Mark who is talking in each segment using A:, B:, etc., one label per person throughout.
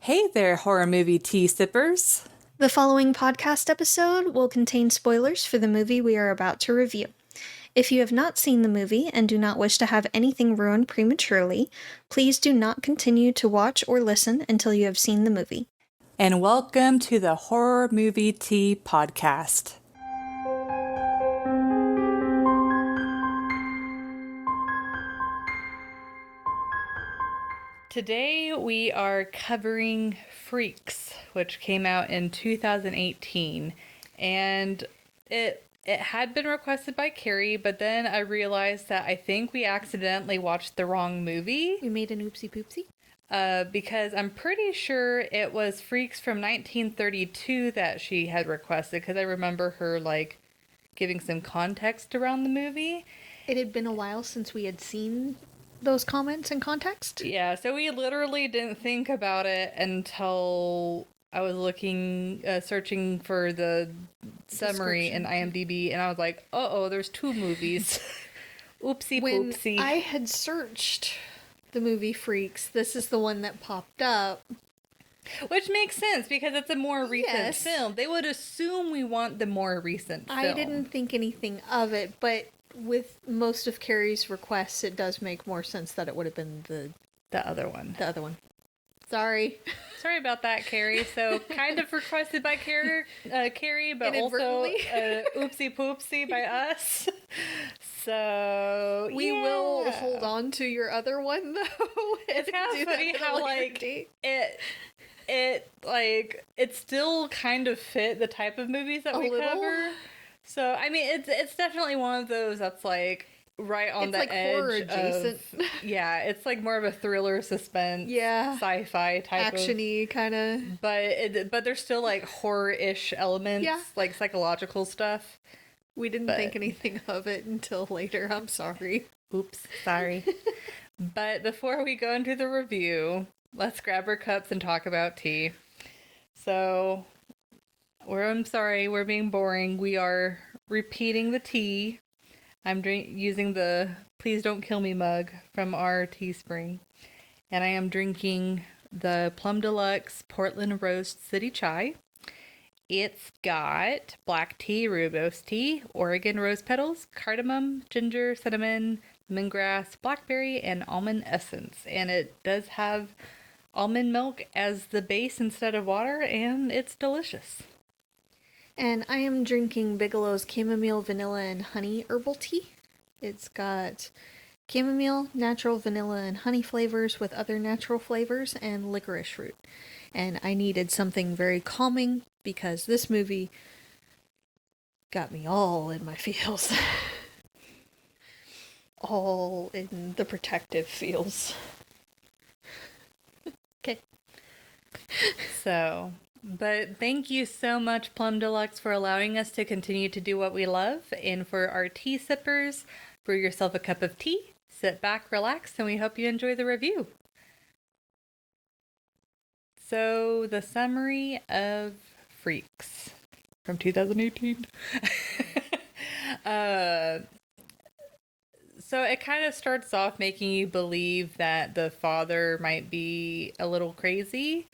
A: Hey there, horror movie tea sippers.
B: The following podcast episode will contain spoilers for the movie we are about to review. If you have not seen the movie and do not wish to have anything ruined prematurely, please do not continue to watch or listen until you have seen the movie.
A: And welcome to the Horror Movie Tea Podcast. Today we are covering Freaks, which came out in 2018, and it had been requested by Carrie, but then I realized that I think we accidentally watched the wrong movie.
B: We made an oopsie poopsie?
A: Because I'm pretty sure it was Freaks from 1932 that she had requested, because I remember her, giving some context around the movie.
B: It had been a while since we had seen those comments and context.
A: Yeah, so we literally didn't think about it until I was searching for the summary in IMDb, and I was like, uh-oh, there's two movies. Oopsie poopsie.
B: When I had searched the movie Freaks, this is the one that popped up.
A: Which makes sense, because it's a more recent film. They would assume we want the more recent film.
B: I didn't think anything of it, but with most of Carrie's requests, it does make more sense that it would have been
A: the other one.
B: The other one. Sorry
A: about that, Carrie. So, kind of requested by Carrie, but also oopsie poopsie by us. So,
B: we will hold on to your other one, though.
A: It's kind of funny how, it still kind of fit the type of movies that we cover. So, I mean, it's definitely one of those that's, right on the edge
B: horror adjacent.
A: Yeah, it's, more of a thriller, suspense, sci-fi type
B: action-y kind of.
A: But there's still, horror-ish elements, psychological stuff.
B: We didn't think anything of it until later. I'm sorry.
A: Oops, sorry. But before we go into the review, let's grab our cups and talk about tea. So, I'm sorry, we're being boring. We are repeating the tea. I'm using the Please Don't Kill Me mug from our Teespring. And I am drinking the Plum Deluxe Portland Roast City Chai. It's got black tea, rooibos tea, Oregon rose petals, cardamom, ginger, cinnamon, lemongrass, blackberry, and almond essence. And it does have almond milk as the base instead of water, and it's delicious.
B: And I am drinking Bigelow's chamomile, vanilla, and honey herbal tea. It's got chamomile, natural vanilla, and honey flavors with other natural flavors, and licorice root. And I needed something very calming because this movie got me all in my feels. All in the protective feels. Okay.
A: But thank you so much, Plum Deluxe, for allowing us to continue to do what we love. And for our tea sippers, brew yourself a cup of tea, sit back, relax, and we hope you enjoy the review. So, the summary of Freaks from 2018. So it kind of starts off making you believe that the father might be a little crazy,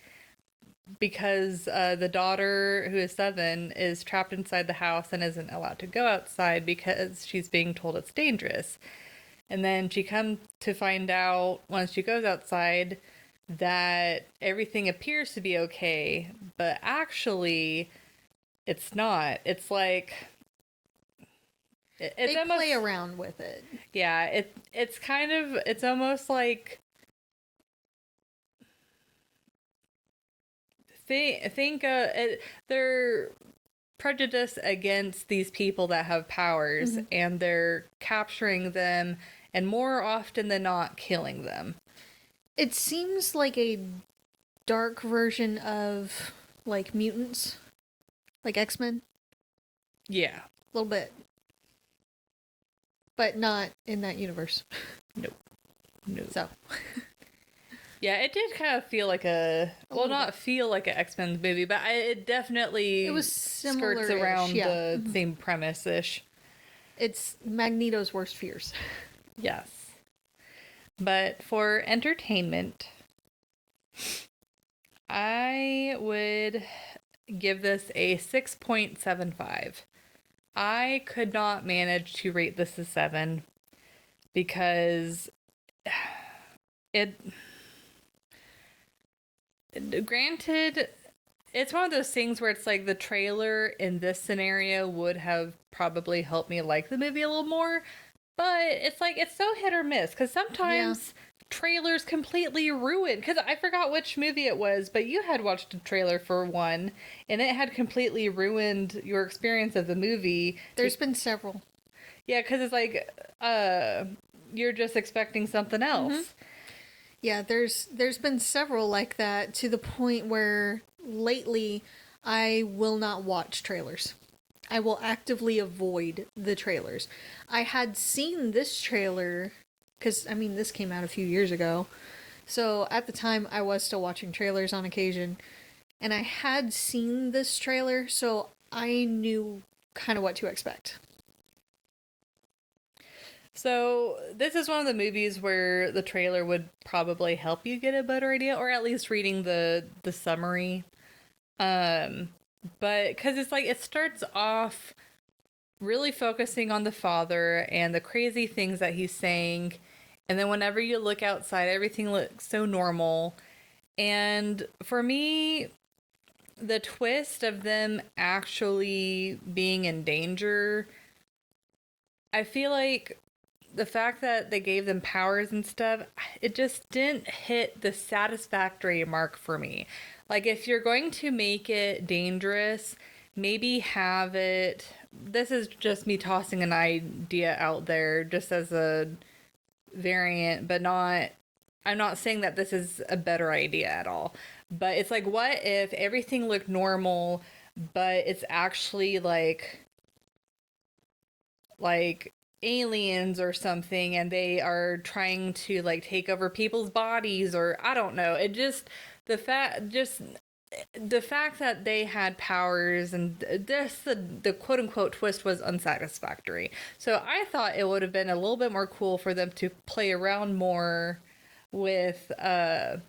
A: because the daughter, who is 7, is trapped inside the house and isn't allowed to go outside because she's being told it's dangerous. And then she comes to find out, once she goes outside, that everything appears to be okay, but actually it's not. It's like...
B: They play around with it.
A: Yeah, it's almost like... They're prejudiced against these people that have powers, and they're capturing them, and more often than not, killing them.
B: It seems like a dark version of, mutants. Like X-Men.
A: Yeah.
B: A little bit. But not in that universe.
A: Nope.
B: So...
A: Yeah, it did kind of feel like not feel like an X-Men movie, but it definitely skirts around the same premise-ish.
B: It's Magneto's worst fears.
A: Yes. But for entertainment, I would give this a 6.75. I could not manage to rate this a 7 because it, granted, it's one of those things where it's like the trailer in this scenario would have probably helped me like the movie a little more, but it's like it's so hit or miss because sometimes trailers completely ruin. Because I forgot which movie it was, but you had watched a trailer for one, and it had completely ruined your experience of the movie.
B: There's been several.
A: Yeah, because it's like you're just expecting something else.
B: Mm-hmm. Yeah, there's been several like that to the point where lately I will not watch trailers. I will actively avoid the trailers. I had seen this trailer because, I mean, this came out a few years ago. So at the time, I was still watching trailers on occasion. And I had seen this trailer, so I knew kind of what to expect.
A: So this is one of the movies where the trailer would probably help you get a better idea, or at least reading the summary. But because it's like it starts off really focusing on the father and the crazy things that he's saying, and then whenever you look outside, everything looks so normal. And for me, the twist of them actually being in danger, I feel like the fact that they gave them powers and stuff, it just didn't hit the satisfactory mark for me. Like, if you're going to make it dangerous, maybe have it. This is just me tossing an idea out there just as a variant, but not. I'm not saying that this is a better idea at all. But it's like, what if everything looked normal, but it's actually like aliens or something, and they are trying to like take over people's bodies, or I don't know. It just the fact that they had powers and this the quote unquote twist was unsatisfactory. So I thought it would have been a little bit more cool for them to play around more with the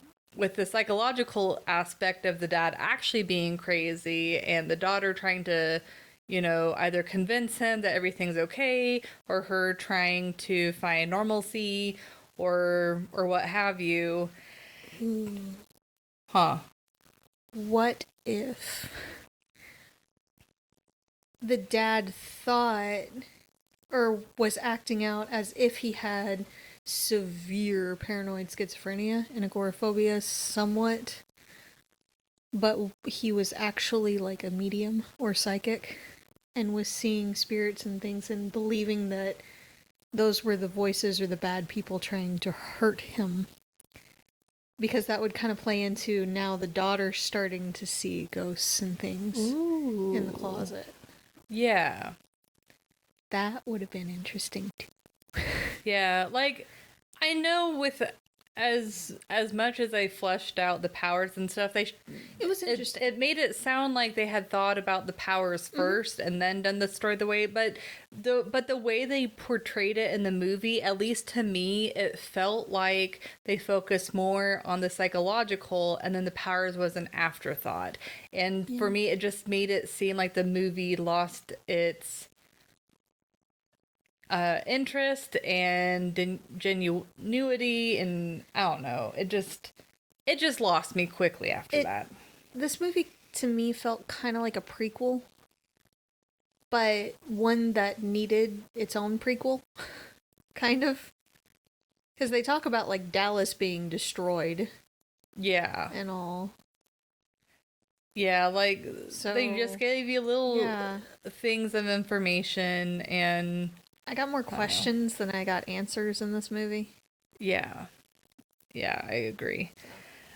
A: psychological aspect of the dad actually being crazy and the daughter trying to, either convince him that everything's okay, or her trying to find normalcy, or what have you. Huh.
B: What if the dad thought or was acting out as if he had severe paranoid schizophrenia and agoraphobia somewhat, but he was actually like a medium or psychic and was seeing spirits and things and believing that those were the voices or the bad people trying to hurt him? Because that would kind of play into now the daughter starting to see ghosts and things in the closet.
A: Yeah.
B: That would have been interesting too.
A: Yeah, like I know with as much as they fleshed out the powers and stuff, it was interesting. It made it sound like they had thought about the powers first and then done the story the way, but the way they portrayed it in the movie, at least to me, it felt like they focused more on the psychological, and then the powers was an afterthought. And for me, it just made it seem like the movie lost its interest and genuinity, and I don't know, it just lost me quickly after that.
B: This movie to me felt kind of like a prequel, but one that needed its own prequel, kind of, because they talk about like Dallas being destroyed, and all.
A: Yeah, like so they just gave you little things of information, and
B: I got more questions than I got answers in this movie.
A: Yeah, I agree.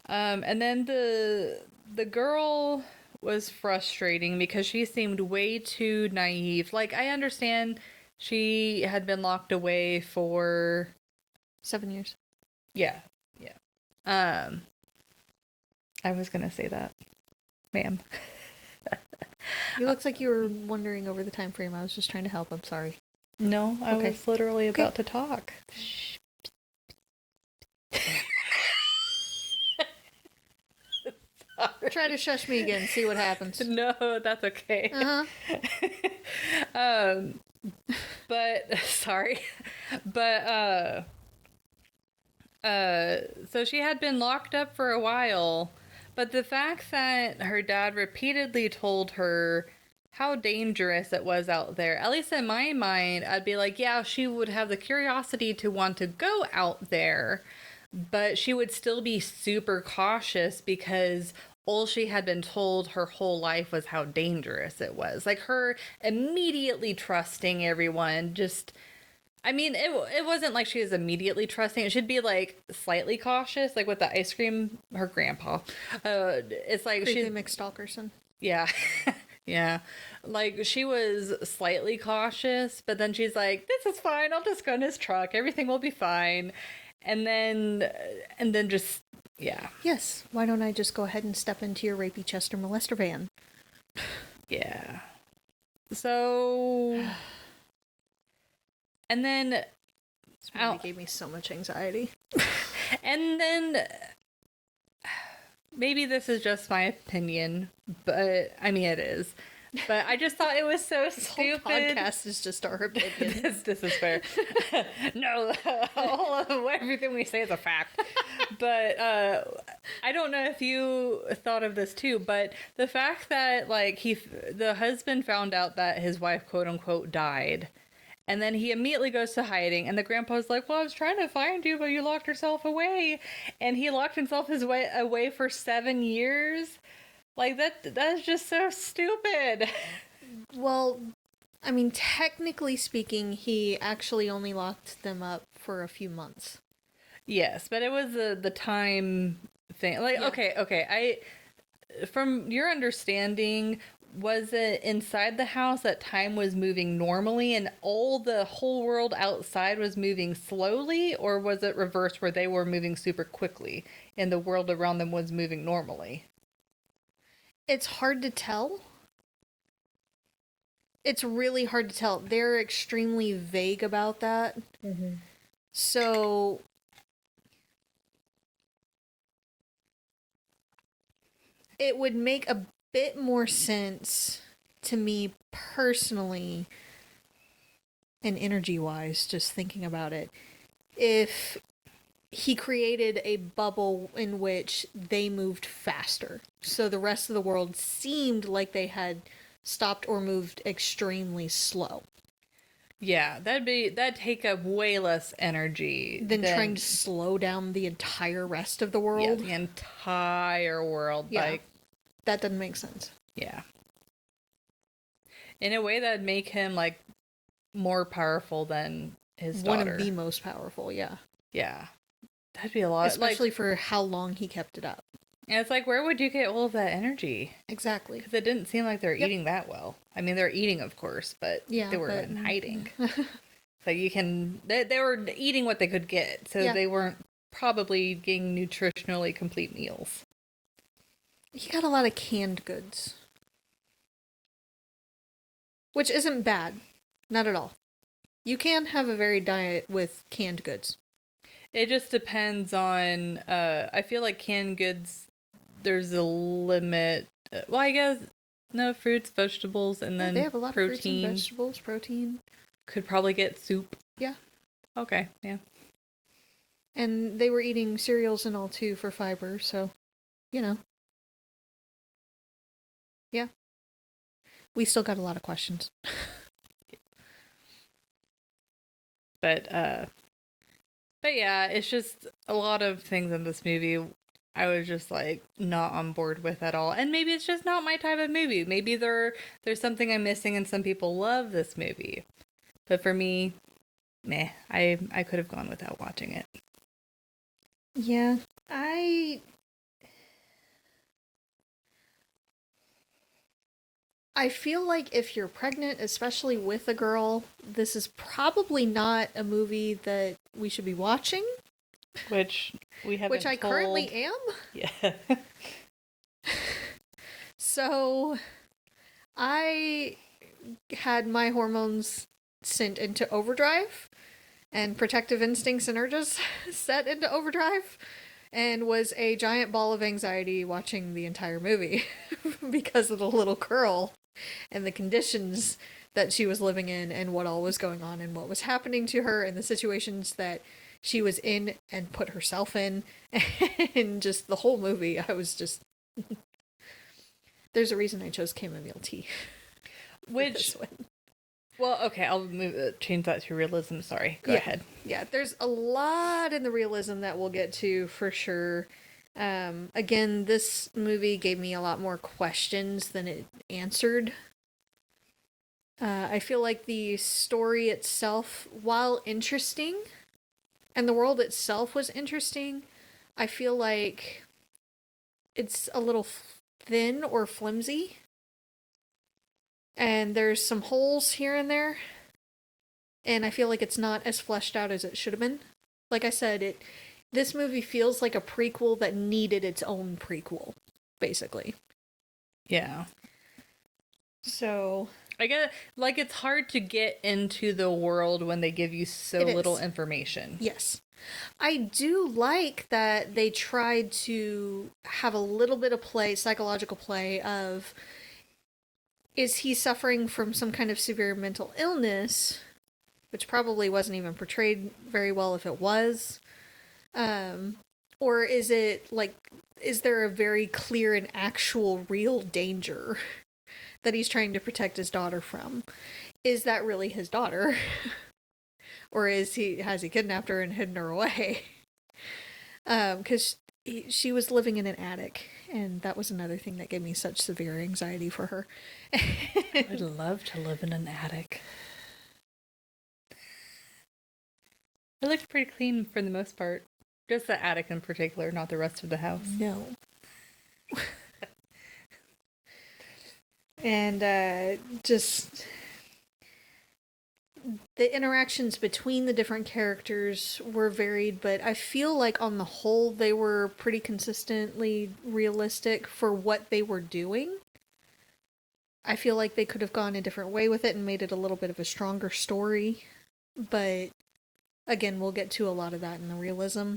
A: And then the girl was frustrating because she seemed way too naive. Like, I understand she had been locked away for
B: 7 years.
A: Yeah. I was gonna say that, ma'am.
B: It looks like you were wondering over the time frame. I was just trying to help. I'm sorry.
A: No, I was literally about to talk.
B: Try to shush me again. See what happens.
A: No, that's okay. But sorry, but so she had been locked up for a while, but the fact that her dad repeatedly told her how dangerous it was out there, at least in my mind, I'd be like, yeah, she would have the curiosity to want to go out there, but she would still be super cautious because all she had been told her whole life was how dangerous it was. Like her immediately trusting everyone, just I mean, it wasn't like she was immediately trusting. It should be like slightly cautious, like with the ice cream. Her grandpa, it's like
B: Creepy
A: she,
B: McStalkerson.
A: yeah, yeah, like she was slightly cautious, but then she's like, "This is fine. I'll just go in his truck. Everything will be fine," and then just yeah,
B: Yes. Why don't I just go ahead and step into your rapey Chester molester van?
A: yeah. So, and then
B: This movie gave me so much anxiety.
A: And then maybe this is just my opinion, but I mean it is. But I just thought it was so
B: This whole
A: stupid.
B: podcast is just our opinion.
A: This is fair. No, all of everything we say is a fact. But I don't know if you thought of this too, but the fact that like the husband found out that his wife quote unquote died. And then he immediately goes to hiding, and the grandpa's like, "Well, I was trying to find you, but you locked yourself away." And he locked himself away for 7 years. Like that's just so stupid.
B: Well, I mean, technically speaking, he actually only locked them up for a few months.
A: Yes, but it was the time thing. Like,
B: Yeah.
A: okay. From your understanding, was it inside the house that time was moving normally and the whole world outside was moving slowly, or was it reversed where they were moving super quickly and the world around them was moving normally?
B: It's hard to tell. It's really hard to tell. They're extremely vague about that. So it would make a bit more sense to me personally and energy-wise, just thinking about it, if he created a bubble in which they moved faster. So the rest of the world seemed like they had stopped or moved extremely slow.
A: Yeah, that'd take up way less energy
B: Than trying to slow down the entire rest of the
A: yeah,
B: world.
A: the entire world.
B: Yeah.
A: Like,
B: That doesn't make sense.
A: yeah. In a way that'd make him like more powerful than his daughter.
B: One of the most powerful, yeah.
A: Yeah. That'd be a lot.
B: Especially for how long he kept it up.
A: And it's like, where would you get all of that energy?
B: Exactly.
A: Because it didn't seem like they're eating that well. I mean, they're eating, of course, but they were in hiding. So you can... They were eating what they could get, so they weren't probably getting nutritionally complete meals.
B: He got a lot of canned goods. Which isn't bad. Not at all. You can have a varied diet with canned goods.
A: It just depends on... I feel like canned goods, there's a limit. Well, I guess... No, fruits, vegetables, and then
B: they have a lot
A: protein.
B: of fruits and vegetables, protein.
A: Could probably get soup.
B: Yeah.
A: Okay, yeah.
B: And they were eating cereals and all too for fiber, so, you know. Yeah. We still got a lot of questions.
A: But yeah, it's just a lot of things in this movie I was just like not on board with at all. And maybe it's just not my type of movie. Maybe there's something I'm missing and some people love this movie. But for me, meh. I could have gone without watching it.
B: Yeah. I feel like if you're pregnant, especially with a girl, this is probably not a movie that we should be watching.
A: Which we haven't
B: Which I currently am.
A: Yeah.
B: So, I had my hormones sent into overdrive and protective instincts and urges set into overdrive. and was a giant ball of anxiety watching the entire movie because of the little girl and the conditions that she was living in and what all was going on and what was happening to her and the situations that she was in and put herself in. And just the whole movie, I was just... There's a reason I chose chamomile tea.
A: Which... Well, okay, I'll change that to realism. Sorry, go ahead.
B: Yeah, there's a lot in the realism that we'll get to for sure. Again, this movie gave me a lot more questions than it answered. I feel like the story itself, while interesting, and the world itself was interesting, I feel like it's a little thin or flimsy. And there's some holes here and there. And I feel like it's not as fleshed out as it should have been. Like I said, this movie feels like a prequel that needed its own prequel, basically.
A: Yeah.
B: So...
A: I get like it's hard to get into the world when they give you so little information.
B: Yes. I do like that they tried to have a little bit of play, psychological play of... Is he suffering from some kind of severe mental illness, which probably wasn't even portrayed very well if it was? Or is it like, is there a very clear and actual real danger that he's trying to protect his daughter from? Is that really his daughter? Or has he kidnapped her and hidden her away? Because she was living in an attic, and that was another thing that gave me such severe anxiety for her.
A: I would love to live in an attic. It looked pretty clean for the most part. Just the attic in particular, not the rest of the house.
B: No. And just... the interactions between the different characters were varied, but I feel like on the whole they were pretty consistently realistic for what they were doing. I feel like they could have gone a different way with it and made it a little bit of a stronger story. But again, we'll get to a lot of that in the realism.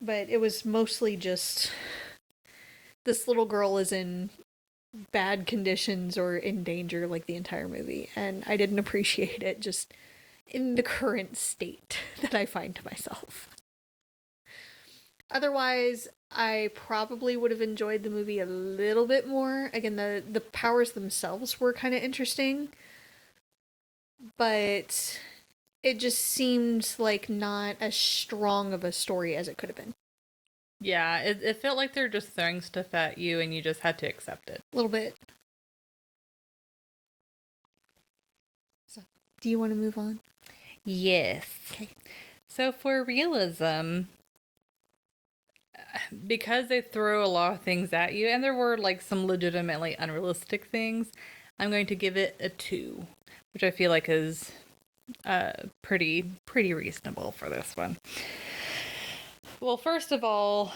B: But it was mostly just... this little girl is in bad conditions or in danger like the entire movie, and I didn't appreciate it just in the current state that I find myself. Otherwise, I probably would have enjoyed the movie a little bit more. Again, the powers themselves were kind of interesting, but it just seemed like not as strong of a story as it could have been.
A: Yeah, it felt like they're just throwing stuff at you and you just had to accept it.
B: A little bit. So, do you want to move on?
A: Yes.
B: Okay.
A: So for realism, because they throw a lot of things at you, and there were like some legitimately unrealistic things, I'm going to give it a 2, which I feel like is pretty reasonable for this one. Well, first of all,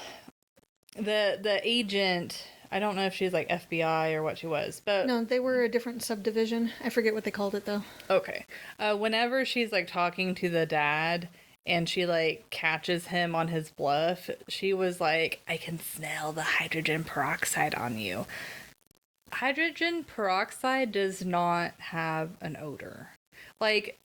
A: the agent, I don't know if she's like FBI or what she was, but...
B: No, they were a different subdivision. I forget what they called it, though.
A: Okay. Whenever she's like talking to the dad and she like catches him on his bluff, she was like, I can smell the hydrogen peroxide on you. Hydrogen peroxide does not have an odor. Like...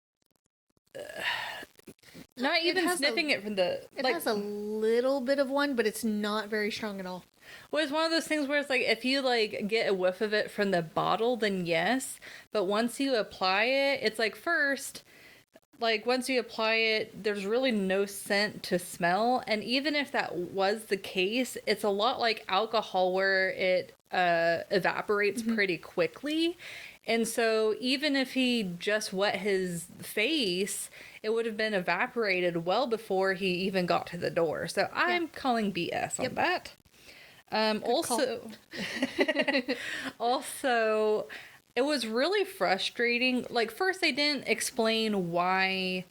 A: not even sniffing it from the...
B: It has a little bit of one, but it's not very strong at all.
A: Well, it's one of those things where it's like, if you like get a whiff of it from the bottle, then yes. But once you apply it, it's like first, like once you apply it, there's really no scent to smell. And even if that was the case, it's a lot like alcohol where it evaporates pretty quickly. And so even if he just wet his face, it would have been evaporated well before he even got to the door. So I'm calling BS on that. Also, it was really frustrating. Like, first they didn't explain why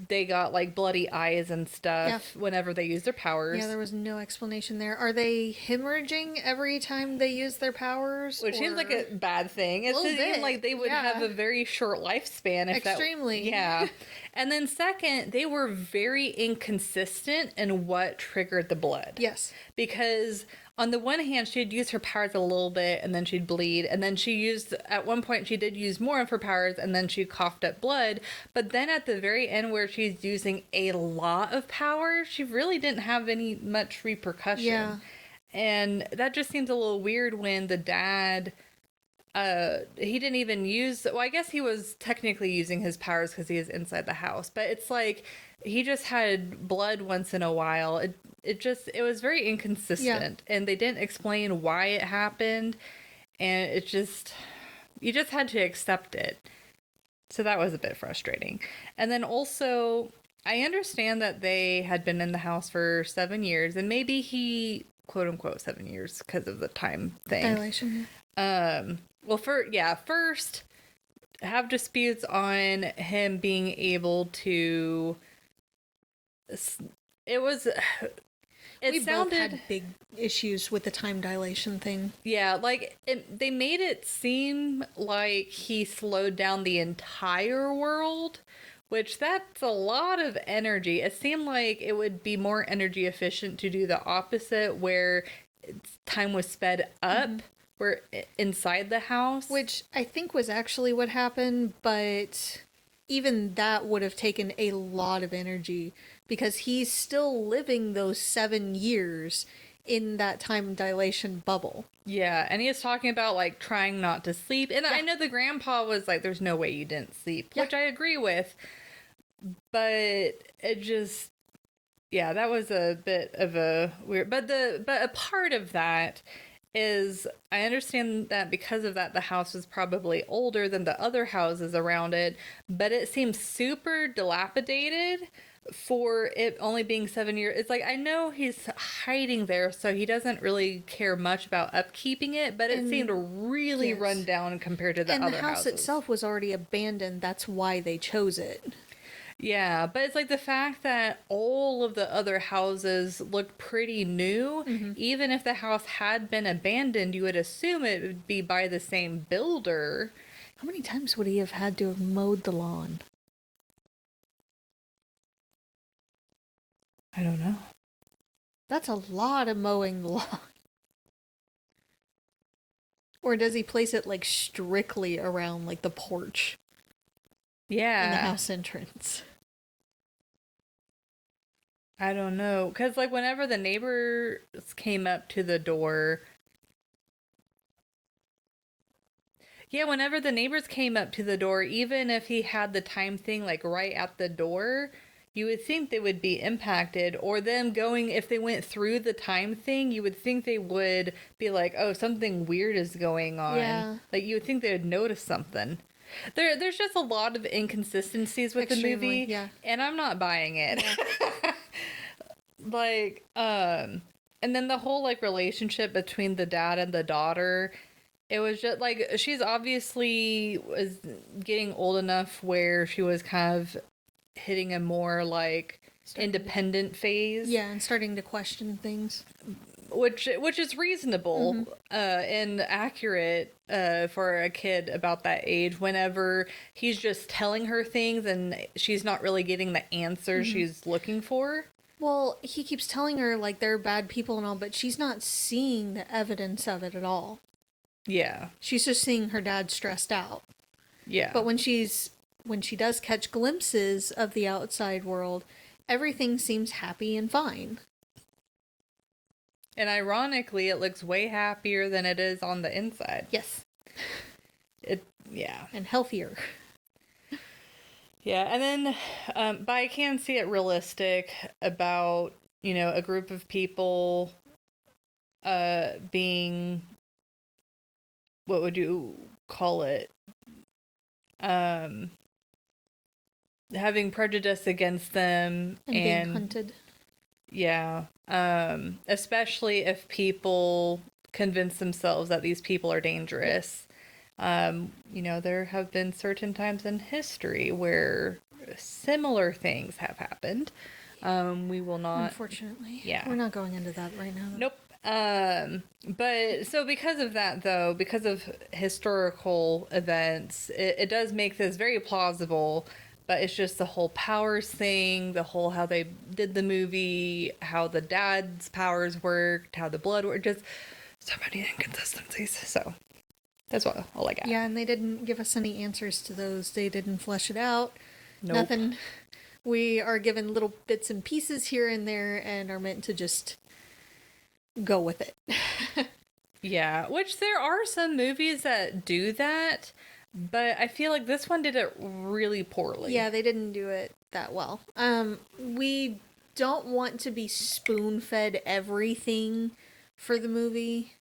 A: they got like bloody eyes and stuff whenever they use their powers.
B: Yeah, there was no explanation there. Are they hemorrhaging every time they use their powers?
A: Which seems like a bad thing. It seems like they would have a very short lifespan. If
B: extremely.
A: Yeah. And then second, they were very inconsistent in what triggered the blood.
B: Yes.
A: Because on the one hand, she'd use her powers a little bit and then she'd bleed. And then at one point, she did use more of her powers and then she coughed up blood. But then at the very end, where she's using a lot of power, she really didn't have much repercussion.
B: Yeah.
A: And that just seems a little weird when the dad, he didn't even use, well, I guess he was technically using his powers because he is inside the house, but it's like he just had blood once in a while. It was very inconsistent, and they didn't explain why it happened, and you just had to accept it. So that was a bit frustrating. And then also, I understand that they had been in the house for 7 years, and maybe he, quote unquote, 7 years because of the time thing.
B: Dilation.
A: Well, first have disputes on him being able to.
B: We both had big issues with the time dilation thing.
A: Yeah, like they made it seem like he slowed down the entire world, which that's a lot of energy. It seemed like it would be more energy efficient to do the opposite, where time was sped up. Mm-hmm. We're inside the house.
B: Which I think was actually what happened, but even that would have taken a lot of energy because he's still living those 7 years in that time dilation bubble.
A: Yeah, and he was talking about, like, trying not to sleep. And I know the grandpa was like, there's no way you didn't sleep, which I agree with. But it just, that was a bit of a weird... But a part of that is I understand that because of that, the house was probably older than the other houses around it, but it seems super dilapidated for it only being 7 years. It's like, I know he's hiding there, so he doesn't really care much about upkeeping it, but it seemed really run down compared to the other houses.
B: And the house itself was already abandoned. That's why they chose it.
A: Yeah, but it's like the fact that all of the other houses look pretty new. Mm-hmm. Even if the house had been abandoned, you would assume it would be by the same builder.
B: How many times would he have had to have mowed the lawn?
A: I don't know.
B: That's a lot of mowing the lawn. Or does he place it like strictly around like the porch?
A: Yeah.
B: In the house entrance.
A: I don't know. Because, like, whenever the neighbors came up to the door... Yeah, whenever the neighbors came up to the door, even if he had the time thing, like, right at the door, you would think they would be impacted. Or them going, if they went through the time thing, you would think they would be like, oh, something weird is going on. Yeah. Like, you would think they would notice something. There's just a lot of inconsistencies with the movie, and I'm not buying it. Yeah. And then the whole, like, relationship between the dad and the daughter, it was just, like, she's obviously was getting old enough where she was kind of hitting a more, like, independent phase.
B: Yeah, and starting to question things.
A: Which is reasonable and accurate for a kid about that age, whenever he's just telling her things and she's not really getting the answer she's looking for.
B: Well, he keeps telling her, like, they're bad people and all, but she's not seeing the evidence of it at all.
A: Yeah.
B: She's just seeing her dad stressed out.
A: Yeah.
B: But when she does catch glimpses of the outside world, everything seems happy and fine.
A: And ironically, it looks way happier than it is on the inside.
B: Yes.
A: Yeah.
B: And healthier.
A: Yeah, and then, but I can see it realistic about, a group of people being, what would you call it? Having prejudice against them.
B: And being hunted.
A: Yeah. Especially if people convince themselves that these people are dangerous. There have been certain times in history where similar things have happened. We will not...
B: Unfortunately.
A: Yeah.
B: We're not going into that right now.
A: Nope. But so because of that, though, because of historical events, it does make this very plausible But it's just the whole powers thing, the whole how they did the movie, how the dad's powers worked, how the blood worked, just so many inconsistencies. So that's all I got.
B: Yeah, and they didn't give us any answers to those. They didn't flesh it out.
A: Nope.
B: Nothing. We are given little bits and pieces here and there and are meant to just go with it.
A: Yeah, which there are some movies that do that, but I feel like this one did it really poorly.
B: Yeah, they didn't do it that well. We don't want to be spoon-fed everything for the movie.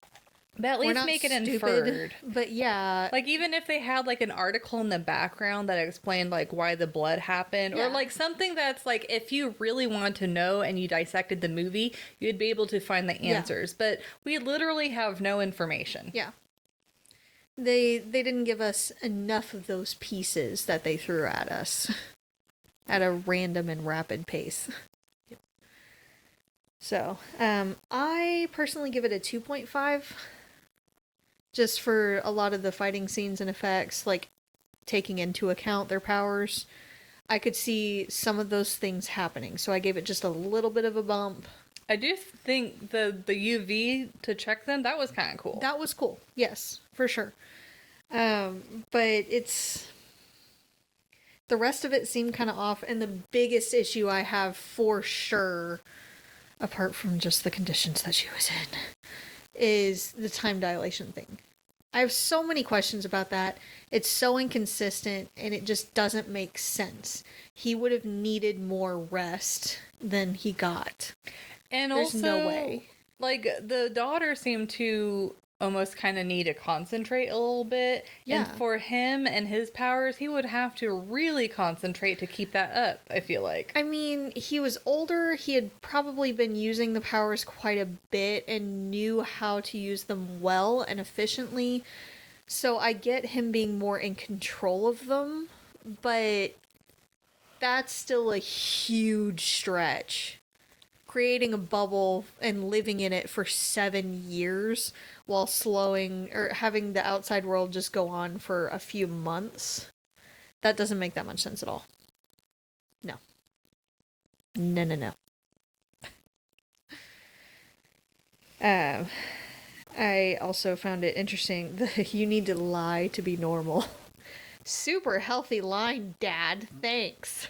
A: But at
B: We're
A: least
B: not
A: make it
B: stupid,
A: inferred.
B: but yeah.
A: Like, even if they had, like, an article in the background that explained, like, why the blood happened,
B: Yeah.
A: or, like, something that's, like, if you really want to know and you dissected the movie, you'd be able to find the answers. Yeah. But we literally have no information.
B: Yeah. They didn't give us enough of those pieces that they threw at us at a random and rapid pace.
A: Yep.
B: So, I personally give it a 2.5. Just for a lot of the fighting scenes and effects, like taking into account their powers. I could see some of those things happening, so I gave it just a little bit of a bump.
A: I do think the UV to check them, that was kind of cool.
B: That was cool, yes, for sure. But it's... The rest of it seemed kind of off, and the biggest issue I have for sure, apart from just the conditions that she was in, is the time dilation thing. I have so many questions about that. It's so inconsistent, and it just doesn't make sense. He would have needed more rest than he got.
A: And
B: There's
A: also,
B: no way.
A: Like, the daughter seemed to almost kind of need to concentrate a little bit.
B: Yeah.
A: And for him and his powers, he would have to really concentrate to keep that up, I feel like.
B: I mean, he was older. He had probably been using the powers quite a bit and knew how to use them well and efficiently. So I get him being more in control of them, but that's still a huge stretch. Creating a bubble and living in it for 7 years while slowing or having the outside world just go on for a few months. That doesn't make that much sense at all. No. No. I also found it interesting that you need to lie to be normal. Super healthy line, Dad. Thanks.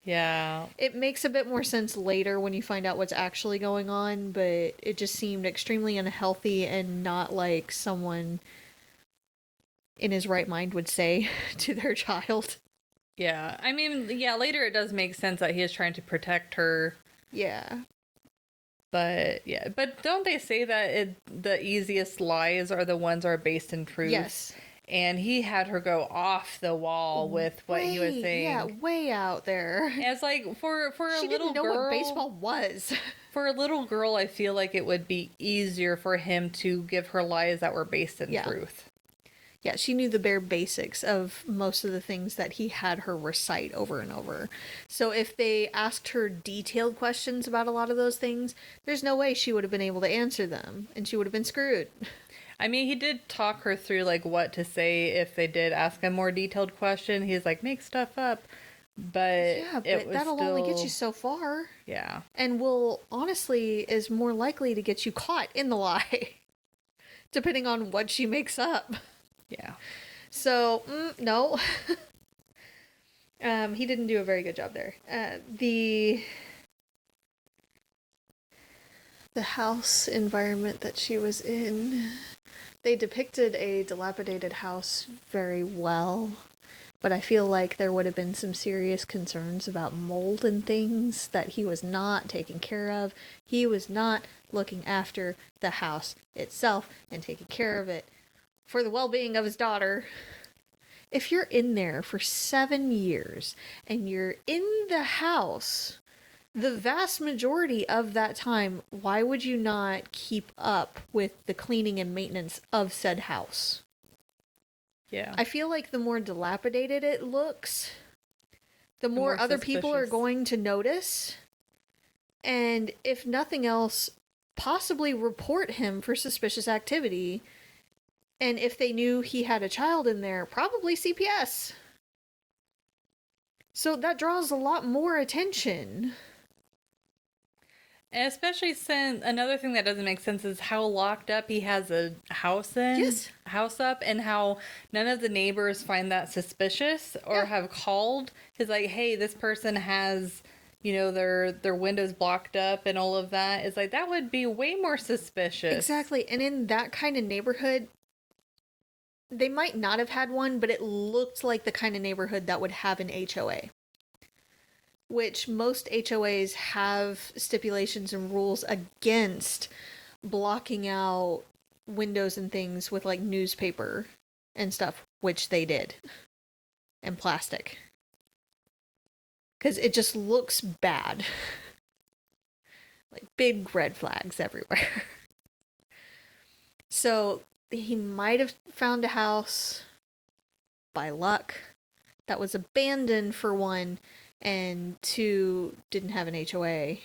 A: Yeah.
B: It makes a bit more sense later when you find out what's actually going on, but it just seemed extremely unhealthy and not like someone in his right mind would say to their child.
A: Yeah. I mean, yeah, later it does make sense that he is trying to protect her.
B: Yeah.
A: But, yeah. But don't they say that the easiest lies are the ones that are based in truth?
B: Yes.
A: And he had her go off the wall with what he was saying.
B: Yeah, way out there.
A: And it's like, for a
B: she
A: little
B: didn't know
A: girl,
B: what baseball was.
A: For a little girl, I feel like it would be easier for him to give her lies that were based in truth.
B: Yeah, she knew the bare basics of most of the things that he had her recite over and over. So if they asked her detailed questions about a lot of those things, there's no way she would have been able to answer them, and she would have been screwed.
A: I mean, he did talk her through, like, what to say if they did ask a more detailed question. He's like, make stuff up. But
B: yeah,
A: it was
B: that'll
A: still...
B: only get you so far.
A: Yeah.
B: And will, honestly, is more likely to get you caught in the lie. Depending on what she makes up.
A: Yeah.
B: So, no. He didn't do a very good job there. The house environment that she was in, they depicted a dilapidated house very well, but I feel like there would have been some serious concerns about mold and things that he was not taking care of. He was not looking after the house itself and taking care of it for the well-being of his daughter. If you're in there for 7 years and you're in the house the vast majority of that time, why would you not keep up with the cleaning and maintenance of said house?
A: Yeah.
B: I feel like the more dilapidated it looks, the more other people are going to notice. And if nothing else, possibly report him for suspicious activity. And if they knew he had a child in there, probably CPS. So that draws a lot more attention.
A: And especially since another thing that doesn't make sense is how locked up he has a
B: Yes.
A: house up, and how none of the neighbors find that suspicious or have called. Because like, hey, this person has, their windows blocked up and all of that. It's like that would be way more suspicious.
B: Exactly. And in that kind of neighborhood, they might not have had one, but it looked like the kind of neighborhood that would have an HOA. Which most HOAs have stipulations and rules against blocking out windows and things with like newspaper and stuff, which they did. And plastic. Because it just looks bad. Like big red flags everywhere. So he might have found a house by luck that was abandoned for one, and two didn't have an HOA.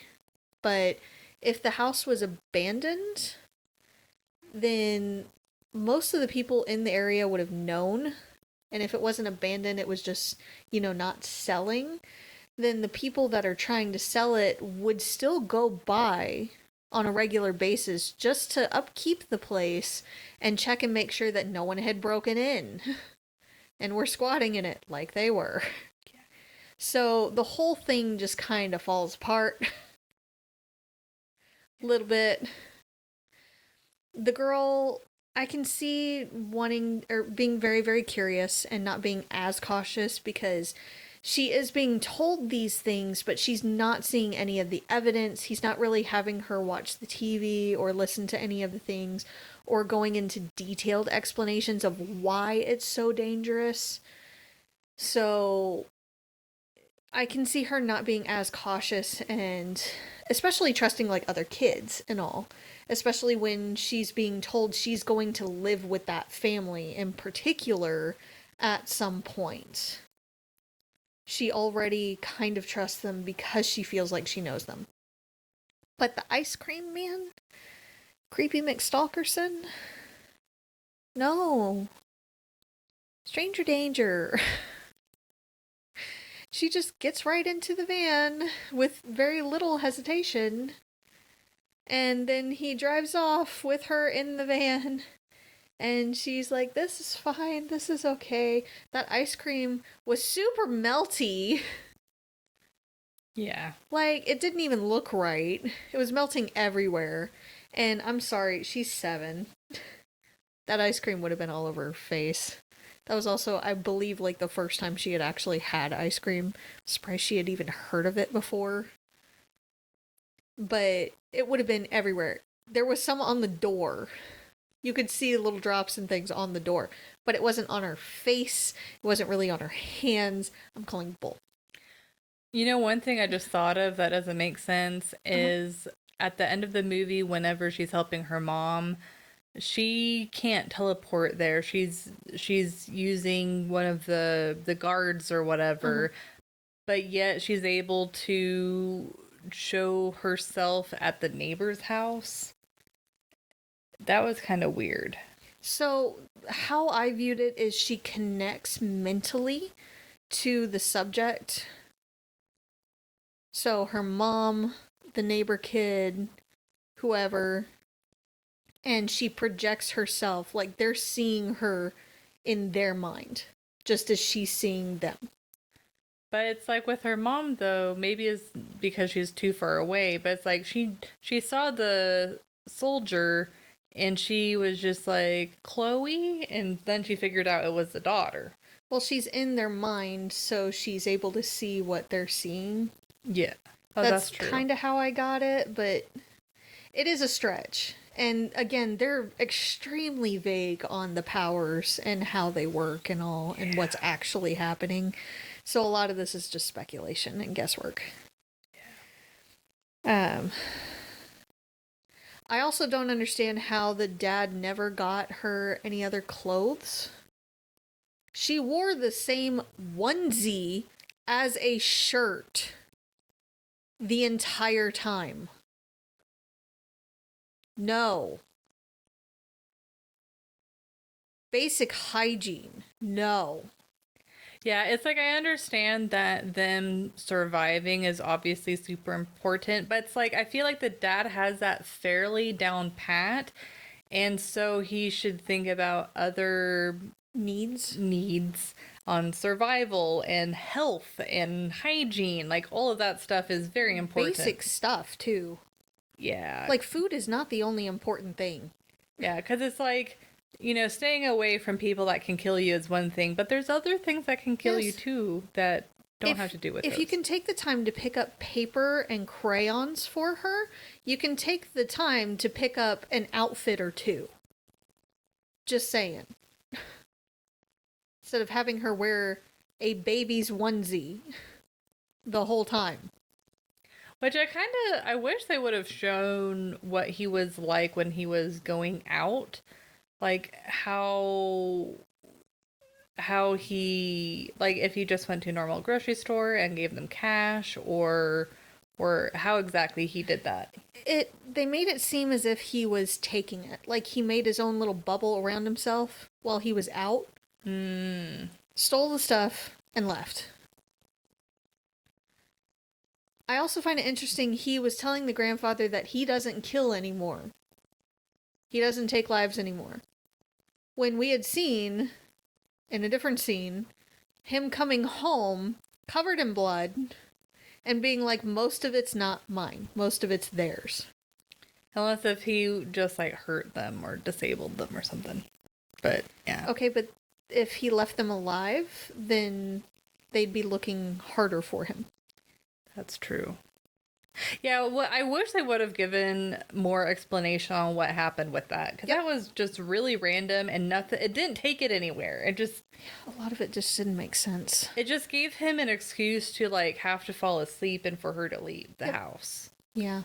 B: But if the house was abandoned, then most of the people in the area would have known. And if it wasn't abandoned, it was just, not selling, then the people that are trying to sell it would still go by on a regular basis just to upkeep the place and check and make sure that no one had broken in and were squatting in it like they were. So the whole thing just kind of falls apart a little bit. The girl, I can see wanting or being very, very curious and not being as cautious because she is being told these things, but she's not seeing any of the evidence. He's not really having her watch the TV or listen to any of the things or going into detailed explanations of why it's so dangerous. So I can see her not being as cautious and especially trusting like other kids and all. Especially when she's being told she's going to live with that family in particular at some point. She already kind of trusts them because she feels like she knows them. But the ice cream man? Creepy McStalkerson? No. Stranger danger. She just gets right into the van with very little hesitation. And then he drives off with her in the van. And she's like, this is fine, this is okay. That ice cream was super melty.
A: Yeah.
B: Like, it didn't even look right. It was melting everywhere. And I'm sorry, she's 7. That ice cream would have been all over her face. That was also, I believe, like the first time she had actually had ice cream. I'm surprised she had even heard of it before. But it would have been everywhere. There was some on the door. You could see little drops and things on the door. But it wasn't on her face. It wasn't really on her hands. I'm calling bull.
A: One thing I just thought of that doesn't make sense is at the end of the movie, whenever she's helping her mom, she can't teleport there. She's using one of the guards or whatever, but yet she's able to show herself at the neighbor's house. That was kind of weird.
B: So, how I viewed it is she connects mentally to the subject. So, her mom, the neighbor kid, whoever, and she projects herself like they're seeing her in their mind, just as she's seeing them.
A: But it's like with her mom, though, maybe it's because she's too far away, but it's like she saw the soldier and she was just like, Chloe? And then she figured out it was the daughter.
B: Well, she's in their mind, so she's able to see what they're seeing.
A: Yeah. Oh,
B: that's
A: true.
B: Kind of how I got it, but it is a stretch. And again, they're extremely vague on the powers and how they work and all, and what's actually happening. So a lot of this is just speculation and guesswork. Yeah. I also don't understand how the dad never got her any other clothes. She wore the same onesie as a shirt the entire time. No. Basic hygiene. No.
A: Yeah, it's like I understand that them surviving is obviously super important, but it's like I feel like the dad has that fairly down pat, and so he should think about other needs on survival and health and hygiene. Like all of that stuff is very important.
B: Basic stuff, too.
A: Yeah.
B: Like, food is not the only important thing.
A: Yeah, because it's like, staying away from people that can kill you is one thing, but there's other things that can kill you
B: Yes.
A: too that don't have to do with
B: If
A: those.
B: you can take the time to pick up paper and crayons for her, you can take the time to pick up an outfit or two. Just saying. Instead of having her wear a baby's onesie the whole time.
A: Which I wish they would have shown what he was like when he was going out. Like how he, like if he just went to a normal grocery store and gave them cash, or how exactly he did that.
B: They made it seem as if he was taking it. Like he made his own little bubble around himself while he was out. Stole the stuff and left. I also find it interesting he was telling the grandfather that he doesn't kill anymore. He doesn't take lives anymore. When we had seen, in a different scene, him coming home covered in blood and being like, most of it's not mine. Most of it's theirs.
A: Unless if he just like hurt them or disabled them or something. But yeah.
B: Okay, but if he left them alive, then they'd be looking harder for him.
A: That's true. Yeah, well, I wish they would have given more explanation on what happened with that, because that was just really random and nothing. It didn't take it anywhere.
B: A lot of it just didn't make sense.
A: It just gave him an excuse to like have to fall asleep and for her to leave the house.
B: Yeah.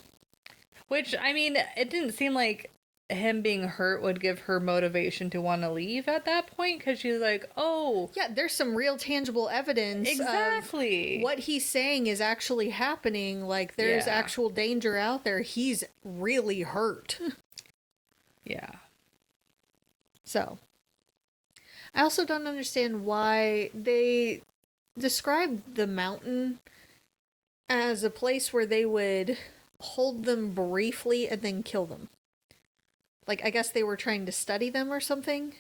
A: Which, I mean, it didn't seem like him being hurt would give her motivation to want to leave at that point, because she's like, oh.
B: Yeah, there's some real tangible evidence.
A: Exactly.
B: Of what he's saying is actually happening. Like, there's actual danger out there. He's really hurt.
A: Yeah.
B: So, I also don't understand why they described the mountain as a place where they would hold them briefly and then kill them. Like, I guess they were trying to study them or something.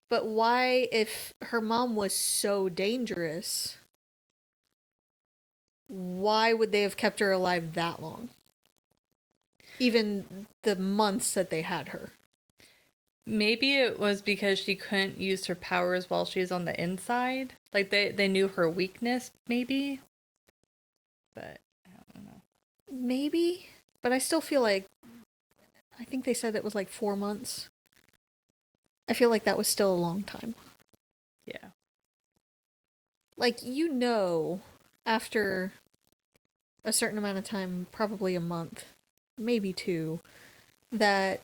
B: But why, if her mom was so dangerous, why would they have kept her alive that long? Even the months that they had her.
A: Maybe it was because she couldn't use her powers while she was on the inside. Like, they knew her weakness, maybe? But, I don't know.
B: Maybe? But I still feel like, I think they said it was like 4 months. I feel like that was still a long time.
A: Yeah.
B: Like, after a certain amount of time, probably a month, maybe 2, that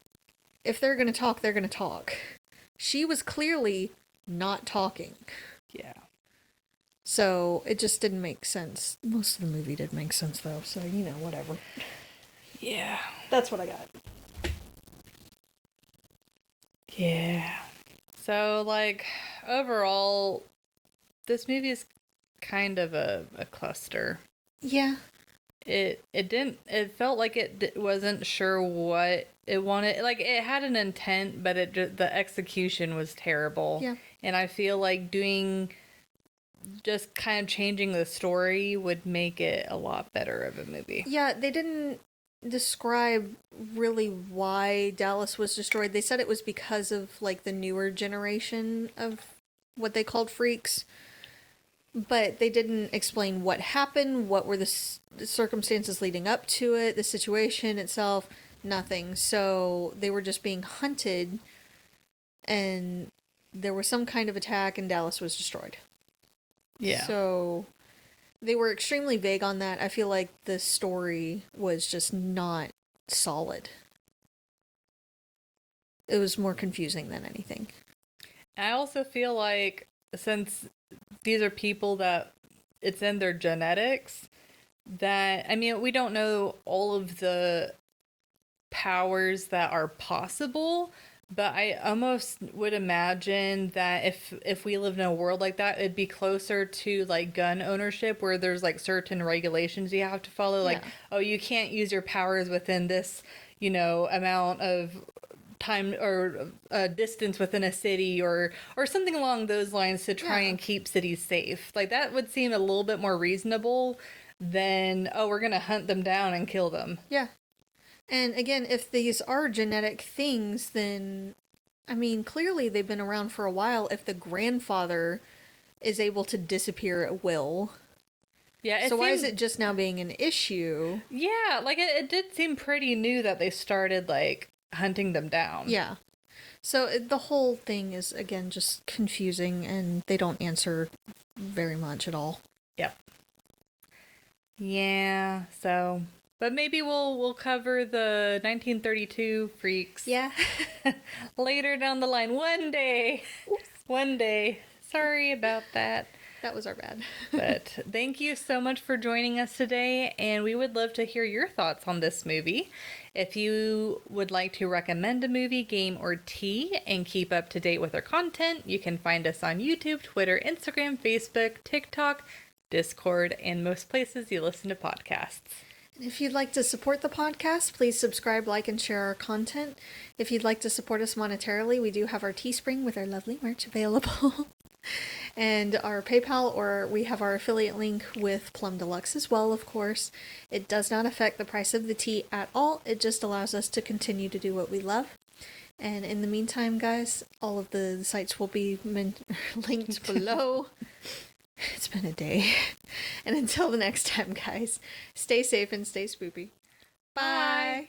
B: if they're going to talk, they're going to talk. She was clearly not talking.
A: Yeah.
B: So it just didn't make sense. Most of the movie did make sense, though, so, whatever.
A: Yeah.
B: That's what I got.
A: Yeah. So, like, overall, this movie is kind of a cluster.
B: Yeah.
A: It felt like it wasn't sure what it wanted. Like, it had an intent, but the execution was terrible.
B: Yeah.
A: And I feel like just kind of changing the story would make it a lot better of a movie.
B: Yeah, they didn't describe really why Dallas was destroyed. They said it was because of, like, the newer generation of what they called freaks. But they didn't explain what happened, what were the circumstances leading up to it, the situation itself, nothing. So they were just being hunted, and there was some kind of attack, and Dallas was destroyed.
A: Yeah.
B: So they were extremely vague on that. I feel like the story was just not solid. It was more confusing than anything.
A: I also feel like, since these are people that it's in their genetics, that, I mean, we don't know all of the powers that are possible, But I almost would imagine that if we lived in a world like that, it'd be closer to like gun ownership where there's like certain regulations you have to follow. Like,
B: Yeah.
A: oh, you can't use your powers within this, amount of time or distance within a city or something along those lines to try
B: Yeah.
A: and keep cities safe. Like that would seem a little bit more reasonable than, oh, we're gonna hunt them down and kill them.
B: Yeah. And again, if these are genetic things, then, I mean, clearly they've been around for a while if the grandfather is able to disappear at will.
A: Yeah,
B: So why is it just now being an issue?
A: Yeah, like it did seem pretty new that they started like hunting them down.
B: Yeah. So the whole thing is, again, just confusing, and they don't answer very much at all.
A: Yep. Yeah, so but maybe we'll cover the 1932 freaks.
B: Yeah.
A: Later down the line one day. One day. Sorry about that.
B: That was our bad.
A: But thank you so much for joining us today, and we would love to hear your thoughts on this movie. If you would like to recommend a movie, game, or tea and keep up to date with our content, you can find us on YouTube, Twitter, Instagram, Facebook, TikTok, Discord, and most places you listen to podcasts.
B: If you'd like to support the podcast, please subscribe, like, and share our content. If you'd like to support us monetarily, we do have our Teespring with our lovely merch available. And our PayPal, or we have our affiliate link with Plum Deluxe as well, of course. It does not affect the price of the tea at all. It just allows us to continue to do what we love. And in the meantime, guys, all of the sites will be linked below. It's been a day. And until the next time, guys, stay safe and stay spoopy. Bye!